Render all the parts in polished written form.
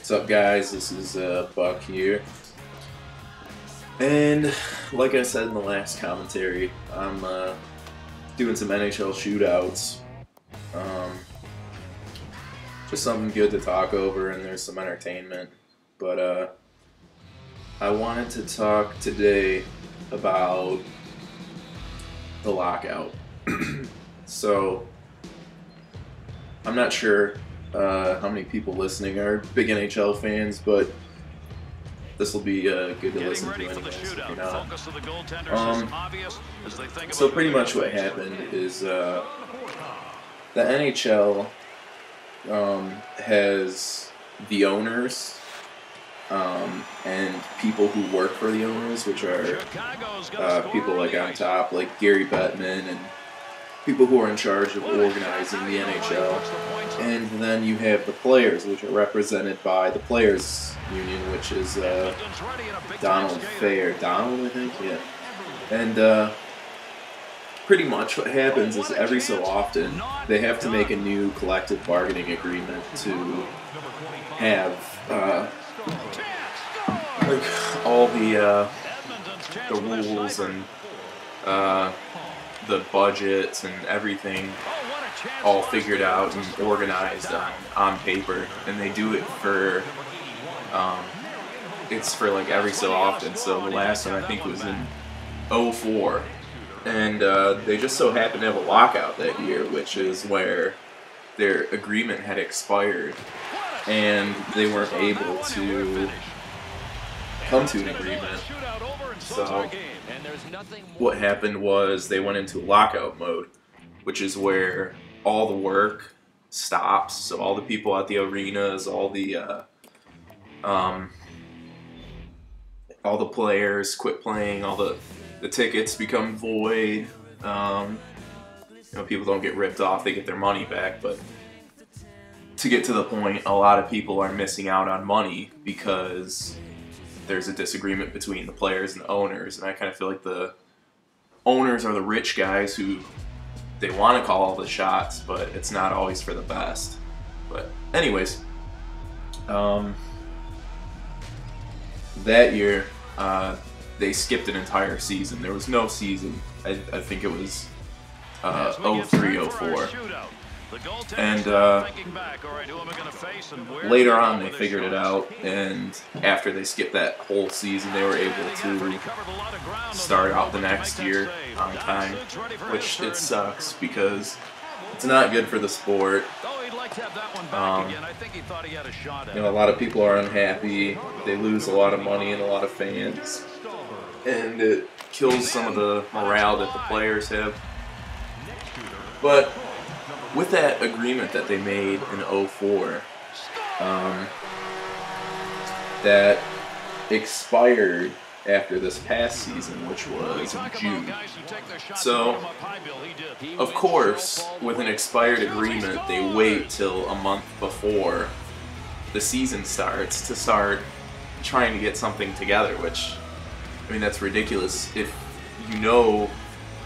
What's up, guys? This is Buck here, and like I said in the last commentary, I'm doing some NHL shootouts. Just something good to talk over, and there's some entertainment. But I wanted to talk today about the lockout. So I'm not sure how many people listening are big NHL fans, but this will be good to listen to anyways, you know. So pretty much what happened is the NHL has the owners and people who work for the owners, which are people like on top, like Gary Bettman, and people who are in charge of organizing the NHL. And then you have the players, which are represented by the Players Union, which is Donald Fair. Donald, I think? Yeah. And pretty much what happens is every so often they have to make a new collective bargaining agreement to have like all the rules and the budgets and everything all figured out and organized on paper, and they do it for it's for like every so often. So the last one I think was in '04, and they just so happened to have a lockout that year, which is where their agreement had expired and they weren't able to come to an agreement. So what happened was they went into lockout mode, which is where all the work stops. So all the people at the arenas, all the players quit playing, all the tickets become void. You know, people don't get ripped off; they get their money back. But to get to the point, a lot of people are missing out on money because there's a disagreement between the players and the owners, and I kind of feel like the owners are the rich guys who they want to call all the shots, but it's not always for the best. But anyways, that year they skipped an entire season. There was no season. I think it was 03-04. And later on they figured it out, and after they skipped that whole season, they were able to start out the next year on time, which it sucks because it's not good for the sport. You know, a lot of people are unhappy, they lose a lot of money and a lot of fans, and it kills some of the morale that the players have. But with that agreement that they made in '04, that expired after this past season, which was in June. So, of course, with an expired agreement, they wait till a month before the season starts to start trying to get something together, which, I mean, that's ridiculous. If you know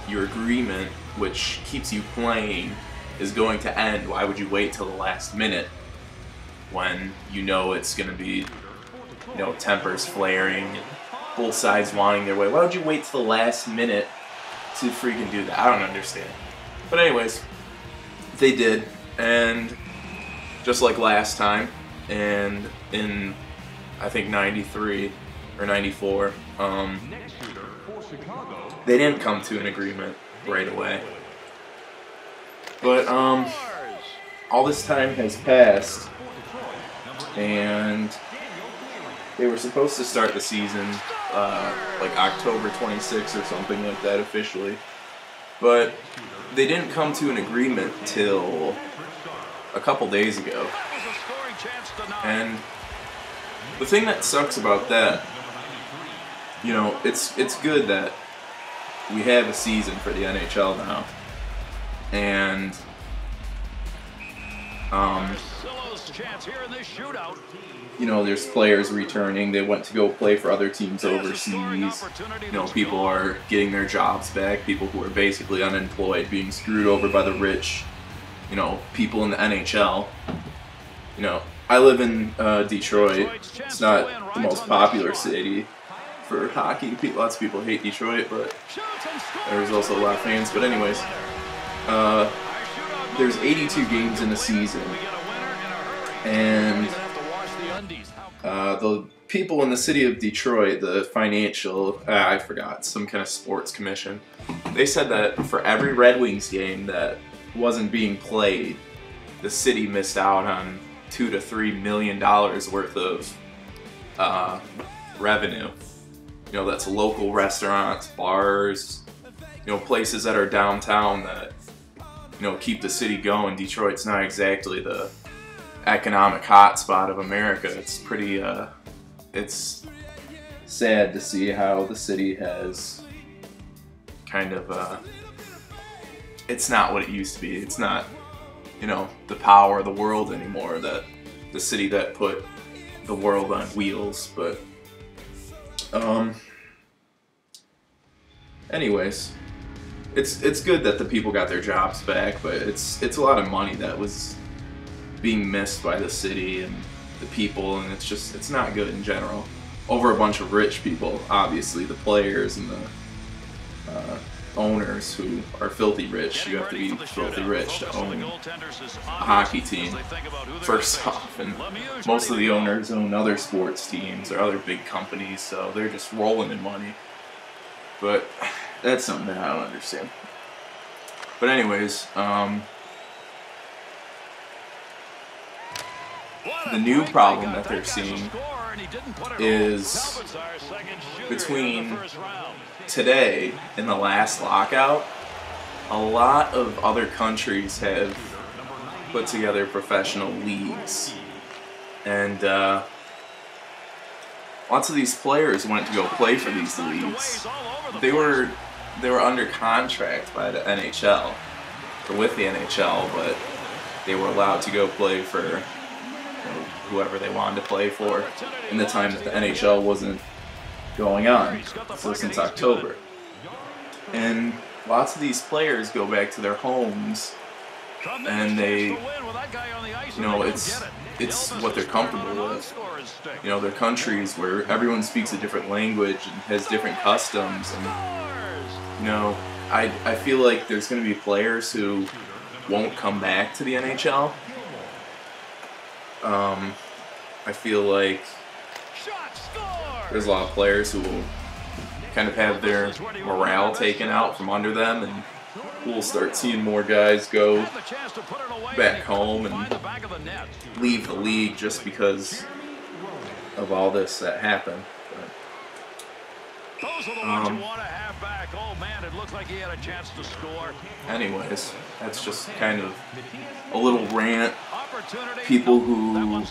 your agreement, which keeps you playing, is going to end, why would you wait till the last minute when you know it's going to be, you know, tempers flaring and both sides wanting their way? Why would you wait till the last minute to freaking do that? I don't understand. But anyways, they did, and just like last time, and in I think '93 or '94, they didn't come to an agreement right away. But all this time has passed, and they were supposed to start the season like October 26th or something like that officially, but they didn't come to an agreement till a couple days ago. And the thing that sucks about that, you know, it's good that we have a season for the NHL now. And you know, there's players returning. They went to go play for other teams overseas. You know, people are getting their jobs back. People who are basically unemployed, being screwed over by the rich, you know, people in the NHL. You know, I live in Detroit. It's not the most popular city for hockey. Lots of people hate Detroit, but there's also a lot of fans. But anyways, there's 82 games in a season, and the people in the city of Detroit, the financial, I forgot, some kind of sports commission, they said that for every Red Wings game that wasn't being played, the city missed out on $2 to $3 million worth of revenue. You know, that's local restaurants, bars, you know, places that are downtown that, you know, keep the city going. Detroit's not exactly the economic hotspot of America. It's pretty, it's sad to see how the city has kind of, it's not what it used to be. It's not, you know, the power of the world anymore, that the city that put the world on wheels. But anyways, it's good that the people got their jobs back, but it's a lot of money that was being missed by the city and the people, and it's not good in general. Over a bunch of rich people, obviously, the players and the owners who are filthy rich. You have to be filthy rich to own a hockey team, first off, and most of the owners own other sports teams or other big companies, so they're just rolling in money. But that's something that I don't understand. But anyways, the new problem that they're seeing is between today and the last lockout, a lot of other countries have put together professional leagues, and lots of these players went to go play for these leagues. They were under contract by the NHL, or with the NHL, but they were allowed to go play for whoever they wanted to play for in the time that the NHL wasn't going on, so since October. And lots of these players go back to their homes, and they, you know, it's what they're comfortable with. You know, their countries where everyone speaks a different language and has different customs, and, you know, I feel like there's going to be players who won't come back to the NHL. I feel like there's a lot of players who will kind of have their morale taken out from under them, and we'll start seeing more guys go back home and leave the league just because of all this that happened. Anyways, that's just kind of a little rant. People who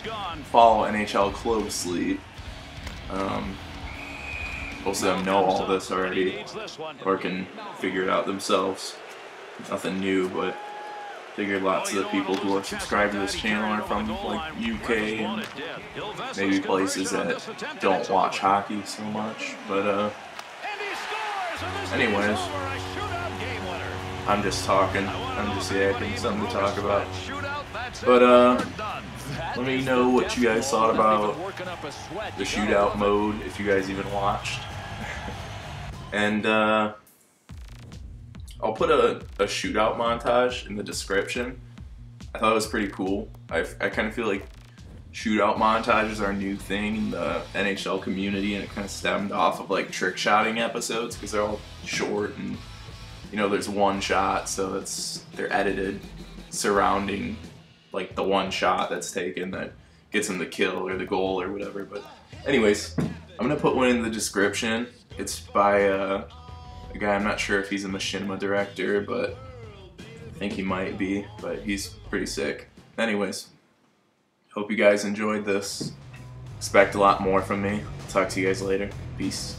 follow NHL closely, most of them know all this already, or can figure it out themselves. Nothing new, but I figured lots of the people who are subscribed to this channel are from like UK and maybe places that don't watch hockey so much. But anyways, I'm just talking. I'm just yakking, something to talk about. But let me know what you guys thought about the shootout mode, if you guys even watched. And I'll put a shootout montage in the description. I thought it was pretty cool. I kind of feel like shootout montages are a new thing in the NHL community, and it kind of stemmed off of like trick shotting episodes, because they're all short and, you know, there's one shot, so they're edited surrounding like the one shot that's taken that gets them the kill or the goal or whatever. But anyways, I'm gonna put one in the description. It's by a guy, I'm not sure if he's a machinima director, but I think he might be, but he's pretty sick. Anyways, hope you guys enjoyed this. Expect a lot more from me. Talk to you guys later. Peace.